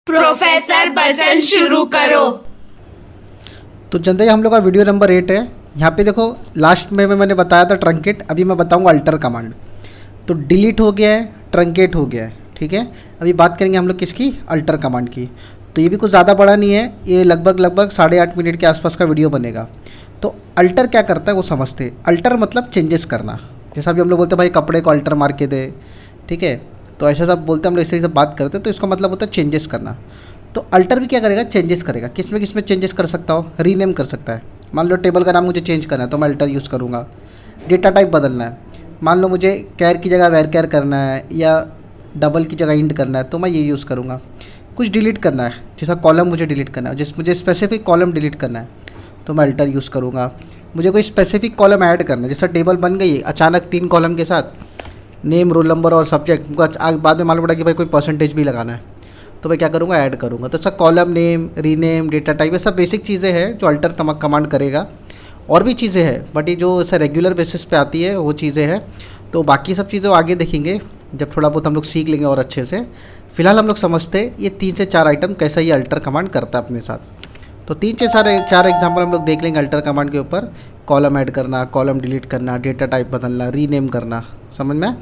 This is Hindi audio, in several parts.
प्रोफेसर बचन शुरू करो। तो जनता हम लोग का वीडियो नंबर 8 है। यहाँ पे देखो लास्ट में मैंने बताया था ट्रंकेट, अभी मैं बताऊंगा अल्टर कमांड। तो डिलीट हो गया है, ट्रंकेट हो गया है, ठीक है। अभी बात करेंगे हम लोग किसकी, अल्टर कमांड की। तो ये भी कुछ ज़्यादा बड़ा नहीं है, ये लगभग 8.5 मिनट के आसपास का वीडियो बनेगा। तो अल्टर क्या करता है वो समझते हैं। अल्टर मतलब चेंजेस करना, जैसा भी हम लोग बोलते हैं भाई कपड़े को अल्टर मार के दे, ठीक है। तो ऐसा सब बोलते हैं हम लोग, इससे सब बात करते हैं। तो इसका मतलब होता है चेंजेस करना। तो अल्टर भी क्या करेगा, चेंजेस करेगा। किस में चेंजेस कर सकता हो, रीनेम कर सकता है। मान लो टेबल का नाम मुझे चेंज करना है तो मैं अल्टर यूज़ करूँगा। डेटा टाइप बदलना है, मान लो मुझे कैर की जगह वेर कैर करना है या डबल की जगह इंट करना है तो मैं ये यूज़ करूँगा। कुछ डिलीट करना है, जैसा कॉलम मुझे डिलीट करना है, मुझे स्पेसिफिक कॉलम डिलीट करना है तो मैं अल्टर यूज़ करूँगा। मुझे कोई स्पेसिफिक कॉलम ऐड करना है, जैसा टेबल बन गई अचानक 3 कॉलम के साथ, नेम, रोल नंबर और सब्जेक्ट। मुझको बाद में मालूम पड़ा कि भाई कोई परसेंटेज भी लगाना है तो मैं क्या करूँगा, ऐड करूँगा। तो सब column name, rename, data type, ये सब बेसिक चीज़ें हैं जो अल्टर कमांड करेगा। और भी चीज़ें हैं बट ये जो ऐसा रेगुलर बेसिस पे आती है वो चीज़ें हैं। तो बाकी सब चीज़ें आगे देखेंगे जब थोड़ा बहुत हम लोग सीख लेंगे और अच्छे से। फिलहाल हम लोग समझते हैं ये 3 से 4 आइटम कैसा ये अल्टर कमांड करता है अपने साथ। तो 3 से 4 एग्जाम्पल हम लोग देख लेंगे अल्टर कमांड के ऊपर। कॉलम ऐड करना, कॉलम डिलीट करना, डेटा टाइप बदलना, रीनेम करना, समझ में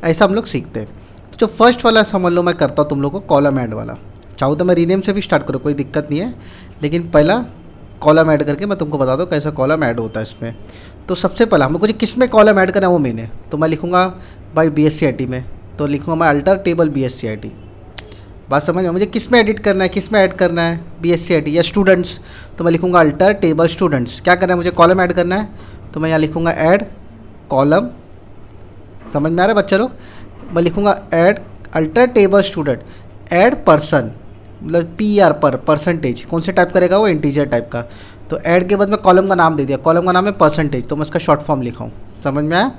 ऐसा हम लोग सीखते हैं। तो जो फर्स्ट वाला समझ लो मैं करता हूँ तुम लोग को, कॉलम ऐड वाला। चाहूँ तो मैं रीनेम से भी स्टार्ट करूँ, कोई दिक्कत नहीं है, लेकिन पहला कॉलम ऐड करके मैं तुमको बता दूँ कैसा कॉलम ऐड होता है इसमें। तो सबसे पहला हमको मुझे किस में कॉलम ऐड करना है वो मैंने, तो मैं लिखूँगा भाई BSc IT में, तो लिखूँगा मैं अल्टर टेबल BSc IT। बात समझ में, मुझे किस में एडिट करना है, किस में ऐड करना है, BSc IT या स्टूडेंट्स, तो मैं लिखूँगा अल्टर टेबल स्टूडेंट्स। क्या करना है, मुझे कॉलम ऐड करना है तो मैं यहाँ लिखूँगा ऐड कॉलम। समझ में आ रहा है बच्चा लोग, मैं लिखूँगा add alter table student, add person, मतलब PR पर, परसेंटेज कौन से टाइप करेगा वो, इंटीजर टाइप का। तो ऐड के बाद में कॉलम का नाम दे दिया, कॉलम का नाम है परसेंटेज, तो मैं इसका शॉर्ट फॉर्म लिखा हूँ। समझ में आया,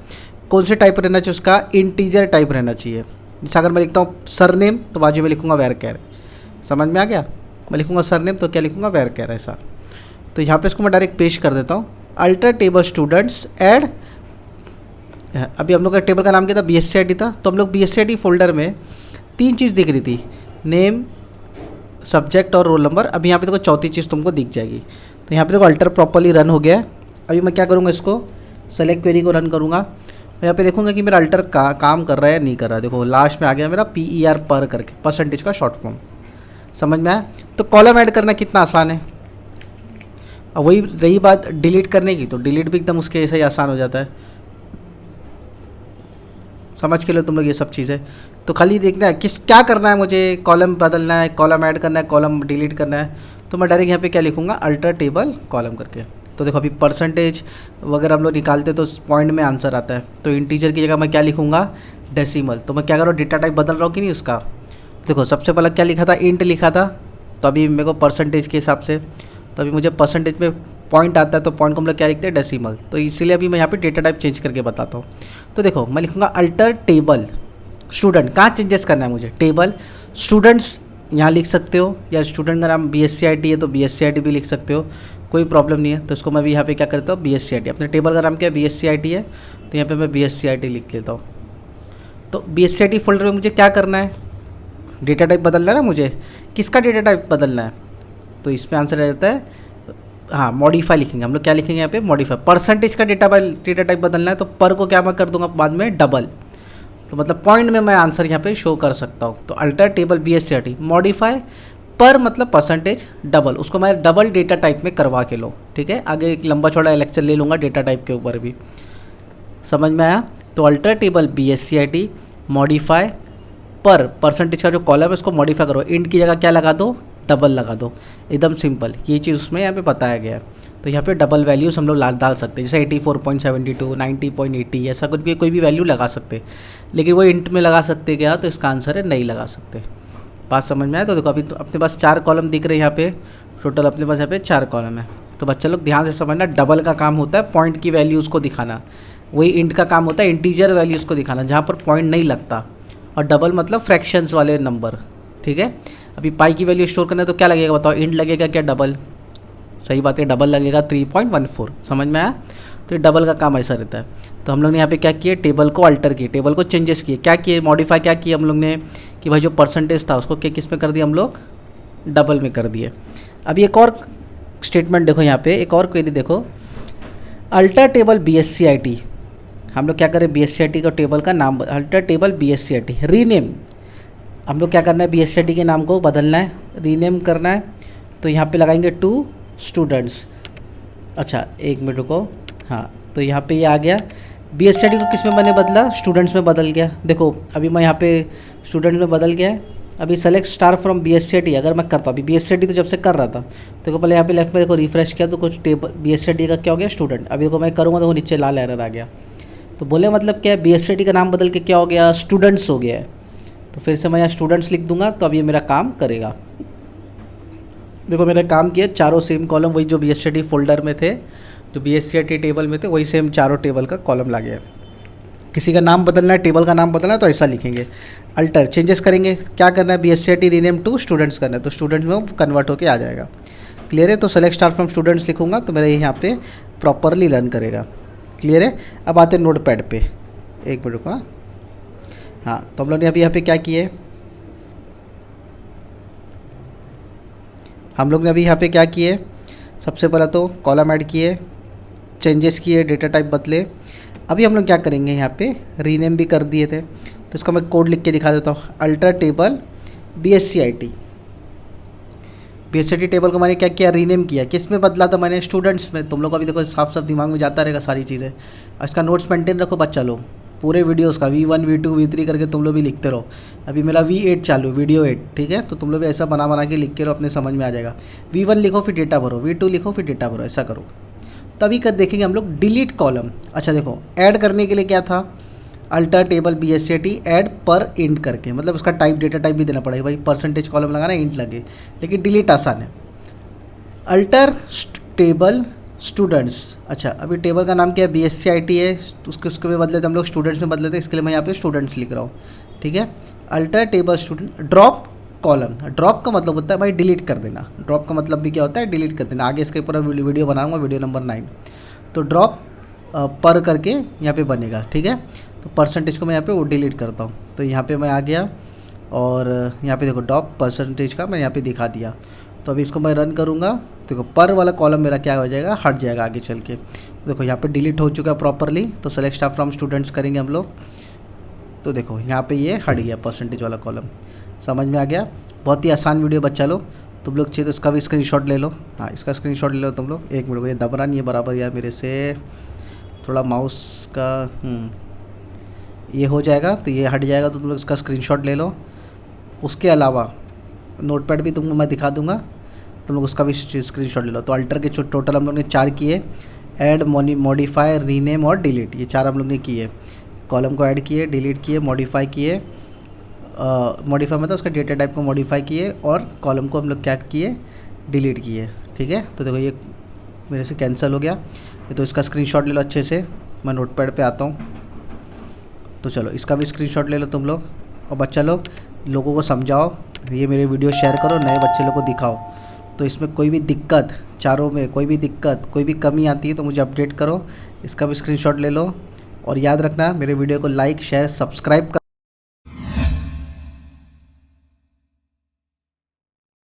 कौन से टाइप रहना चाहिए उसका, इंटीजर टाइप रहना चाहिए। जैसे अगर मैं लिखता हूँ सरनेम तो बाजू में लिखूँगा वेर कैर। समझ में आ गया, मैं लिखूँगा सरनेम तो क्या लिखूँगा, वेर कैर, ऐसा। तो यहाँ पे इसको मैं डायरेक्ट पेश कर देता हूँ, अल्टर टेबल स्टूडेंट्स ऐड। अभी हम लोग का टेबल का नाम क्या था, BSc IT था। तो हम लोग BSc IT फोल्डर में 3 चीज़ दिख रही थी, नेम, सब्जेक्ट और रोल नंबर। अभी यहाँ पे देखो चौथी चीज़ तुमको दिख जाएगी। तो यहाँ पे देखो अल्टर प्रॉपर्ली रन हो गया है। अभी मैं क्या करूँगा, इसको सेलेक्ट क्वेरी को रन करूँगा। यहाँ पे देखूँगा कि मेरा अल्टर काम कर रहा है या नहीं कर रहा है। देखो लास्ट में आ गया मेरा PER पर करके, परसेंटेज का शॉर्ट फॉर्म। समझ में आया। तो कॉलम ऐड करना कितना आसान है। अब वही रही बात डिलीट करने की, तो डिलीट भी एकदम उसके ऐसा ही आसान हो जाता है। समझ के लो तुम लोग ये सब चीज़ें। तो खाली देखना है क्या करना है मुझे, कॉलम बदलना है, कॉलम ऐड करना है, कॉलम डिलीट करना है। तो मैं डायरेक्ट यहाँ पे क्या लिखूँगा, अल्टर टेबल कॉलम करके। तो देखो अभी परसेंटेज वगैरह हम लोग निकालते तो पॉइंट में आंसर आता है। तो इंटीजर की जगह मैं क्या लिखूँगा, डेसिमल। तो मैं क्या कर रहा हूँ, डेटा टाइप बदल रहा हूँ कि नहीं उसका। देखो सबसे पहले क्या लिखा था, इंट लिखा था, तो अभी मेरे को परसेंटेज के हिसाब से, तो अभी मुझे परसेंटेज में पॉइंट आता है तो पॉइंट को हम लोग क्या लिखते हैं, डेसिमल। तो इसीलिए अभी मैं यहाँ पे डेटा टाइप चेंज करके बताता हूँ। तो देखो मैं लिखूँगा अल्टर टेबल स्टूडेंट। कहाँ चेंजेस करना है मुझे, टेबल स्टूडेंट्स यहाँ लिख सकते हो, या स्टूडेंट का नाम BSc IT है तो BSc IT भी लिख सकते हो, कोई प्रॉब्लम नहीं है। तो इसको मैं भी यहाँ पे क्या करता हूँ, BSc IT। अपने टेबल का नाम क्या है, BSc IT है, तो यहाँ पे मैं BSc IT लिख लेता हूँ। तो BSc IT फोल्डर में मुझे क्या करना है, डेटा टाइप बदलना है ना मुझे। किसका डेटा टाइप बदलना है, तो इसमें आंसर आ जाता है, हाँ मॉडिफाई लिखेंगे हम लोग। क्या लिखेंगे यहाँ पे, मॉडिफाई। परसेंटेज का डेटा टाइप बदलना है तो पर को क्या मैं कर दूंगा बाद में, डबल। तो मतलब पॉइंट में मैं आंसर यहाँ पे शो कर सकता हूँ। तो alter table BSc IT, modify पर मतलब परसेंटेज, डबल, उसको मैं डबल डेटा टाइप में करवा के लो। ठीक है, आगे एक लंबा चौड़ा लेक्चर ले लूँगा डेटा टाइप के ऊपर भी। समझ में आया। तो alter table BSc IT, modify पर परसेंटेज का जो कॉलम है उसको मॉडिफाई करो, इंट की जगह क्या लगा दो, डबल लगा दो। एकदम सिंपल ये चीज़ उसमें यहाँ पे बताया गया है। तो यहाँ पे डबल वैल्यूज़ हम लोग डाल सकते हैं, जैसे 84.72, 90.80, ऐसा कुछ भी कोई भी वैल्यू लगा सकते हैं। लेकिन वो इंट में लगा सकते क्या, तो इसका आंसर है नहीं लगा सकते। बात समझ में आया। तो देखो अभी तो अपने पास 4 कॉलम दिख रहे हैं यहाँ पे, टोटल अपने पास यहाँ पे 4 कॉलम है। तो बच्चा लोग ध्यान से समझना, डबल का काम होता है पॉइंट की वैल्यूज़ को दिखाना, वही इंट का काम होता है इंटीजर वैल्यूज़ को दिखाना जहाँ पर पॉइंट नहीं लगता। और डबल मतलब फ्रैक्शंस वाले नंबर। ठीक है, अभी पाई की वैल्यू स्टोर करना है तो क्या लगेगा बताओ, इंट लगेगा क्या, डबल। सही बात है, डबल लगेगा 3.14। समझ में आया। तो डबल का काम ऐसा रहता है। तो हम लोग ने यहाँ पे क्या किया, टेबल को अल्टर किए, टेबल को चेंजेस किए, क्या किए, मॉडिफाई क्या किए हम लोग ने कि भाई जो परसेंटेज था उसको किस में कर दिया हम लोग, डबल में कर दिए। अभी एक और स्टेटमेंट देखो, यहाँ पे एक और क्वेरी देखो, अल्टर टेबल BSc-IT, हम लोग क्या करें, BSc-IT का टेबल का नाम, अल्टर टेबल BSc-IT रीनेम, हम लोग क्या करना है, BSc-IT के नाम को बदलना है, रीनेम करना है। तो यहाँ पे लगाएंगे टू स्टूडेंट्स। अच्छा एक मिनट रुको, हाँ तो यहाँ पे ये आ गया, BSc-IT को किस में मैंने बदला, स्टूडेंट्स में बदल गया। देखो अभी मैं यहाँ पे स्टूडेंट में बदल गया है। अभी सेलेक्ट स्टार फ्रॉम BSc-IT अगर मैं करता हूँ, अभी BSc-IT तो जब से कर रहा था, तो देखो पहले यहाँ पे लेफ्ट में देखो रिफ्रेश किया तो कुछ टेबल BSc-IT का क्या हो गया, स्टूडेंट। अभी देखो मैं करूँगा तो नीचे लाल एरर आ गया। तो बोले मतलब क्या है, BSc-IT का नाम बदल के क्या हो गया, स्टूडेंट्स हो गया है। तो फिर से मैं यहाँ स्टूडेंट्स लिख दूंगा तो अब ये मेरा काम करेगा। देखो मेरा काम किया, चारों सेम कॉलम वही जो BSc-IT फोल्डर में थे, जो BSc-IT टेबल में थे, वही सेम चारों टेबल का कॉलम ला गया। किसी का नाम बदलना है, टेबल का नाम बदलना है तो ऐसा लिखेंगे, अल्टर चेंजेस करेंगे, क्या करना है, BSc-IT रीनेम टू स्टूडेंट्स करना है, तो स्टूडेंट्स में वो कन्वर्ट होकर आ जाएगा। क्लियर है। तो सेलेक्ट स्टार फ्रॉम स्टूडेंट्स लिखूंगा तो मेरा यहाँ पे प्रॉपरली रन करेगा। क्लियर है। अब आते हैं नोट पैड पे, एक मिनट का, हाँ तो हम लोग ने अभी यहाँ पे क्या किए, हम लोग ने अभी यहाँ पे क्या किए, सबसे पहला तो कॉलम ऐड किए, चेंजेस किए, डेटा टाइप बदले। अभी हम लोग क्या करेंगे, यहाँ पे रीनेम भी कर दिए थे तो इसका मैं कोड लिख के दिखा देता हूँ, alter table BSc-IT। BSc-IT table को मैंने क्या किया, रीनेम किया, किस में बदला था मैंने, स्टूडेंट्स में। तुम लोग अभी देखो साफ साफ दिमाग में जाता रहेगा सारी चीज़ें। इसका नोट्स मेंटेन रखो बच्चा लोग, पूरे वीडियोस का V1 V2 V3 करके तुम लोग भी लिखते रहो। अभी मेरा V8 चालू, वीडियो 8, ठीक है। तो तुम लोग भी ऐसा बना के लिख के रहो, अपने समझ में आ जाएगा। V1 लिखो फिर डेटा भरो, V2 लिखो फिर डेटा भरो, ऐसा करो। तभी कर देखेंगे हम लोग डिलीट कॉलम। अच्छा देखो ऐड करने के लिए क्या था, अल्टर टेबल BSc-IT ऐड पर इंट करके, मतलब उसका टाइप डेटा टाइप भी देना पड़ेगा भाई, परसेंटेज कॉलम लगाना इंट लगे, लेकिन डिलीट आसान है। अल्टर टेबल स्टूडेंट्स, अच्छा अभी टेबल का नाम क्या है, BSc-IT है, तो उसके में बदले थे हम लोग स्टूडेंट्स में बदले थे, इसके लिए मैं यहाँ पे स्टूडेंट्स लिख रहा हूँ, ठीक है। Alter table student, drop column, drop का मतलब होता है भाई डिलीट कर देना, ड्रॉप का मतलब भी क्या होता है, डिलीट कर देना। आगे इसके ऊपर वीडियो बनाऊंगा, वीडियो नंबर 9। तो ड्रॉप पर करके यहाँ पे बनेगा, ठीक है। तो परसेंटेज को मैं यहाँ पे वो डिलीट करता हूँ, तो यहाँ पे मैं आ गया और यहाँ पे देखो ड्रॉप परसेंटेज का मैं यहाँ पे दिखा दिया। तो अभी इसको मैं रन करूँगा, देखो पर वाला कॉलम मेरा क्या हो जाएगा, हट जाएगा आगे चल के। देखो यहाँ पे डिलीट हो चुका है प्रॉपरली। तो सेलेक्ट स्टार फ्रॉम स्टूडेंट्स करेंगे हम लोग, तो देखो यहाँ पे ये हट गया परसेंटेज वाला कॉलम। समझ में आ गया, बहुत ही आसान वीडियो बच्चा लोग। तुम लोग चाहिए तो इसका भी स्क्रीनशॉट ले लो, हाँ इसका स्क्रीनशॉट ले लो तुम लोग। एक मिनट, ये दबरा नहीं है बराबर यार मेरे से, थोड़ा माउस का ये हो जाएगा तो ये हट जाएगा, तो तुम लोग इसका स्क्रीनशॉट ले लो। उसके अलावा नोटपैड भी तुमको मैं दिखा दूंगा, तुम लोग उसका भी स्क्रीनशॉट ले लो। तो अल्टर के जो टोटल हम लोग ने 4 किए, ऐड, मॉडिफाई, रीनेम और डिलीट, ये 4 हम लोग ने किए। कॉलम को ऐड किए, डिलीट किए, मॉडिफाई किए, मॉडिफाई मतलब उसका डेटा टाइप को मॉडिफाई किए, और कॉलम को हम लोग क्या किए, डिलीट किए, ठीक है। तो देखो ये मेरे से कैंसिल हो गया, ये तो इसका स्क्रीनशॉट ले लो अच्छे से। मैं नोटपैड पे आता हूँ, तो चलो इसका भी स्क्रीनशॉट ले लो तुम लोग। और बच्चा लोग लोगों को समझाओ, ये मेरे वीडियो शेयर करो, नए बच्चे लोग को दिखाओ। तो इसमें कोई भी दिक्कत, चारों में कोई भी दिक्कत, कोई भी कमी आती है तो मुझे अपडेट करो। इसका भी स्क्रीनशॉट ले लो, और याद रखना मेरे वीडियो को लाइक, शेयर, सब्सक्राइब कर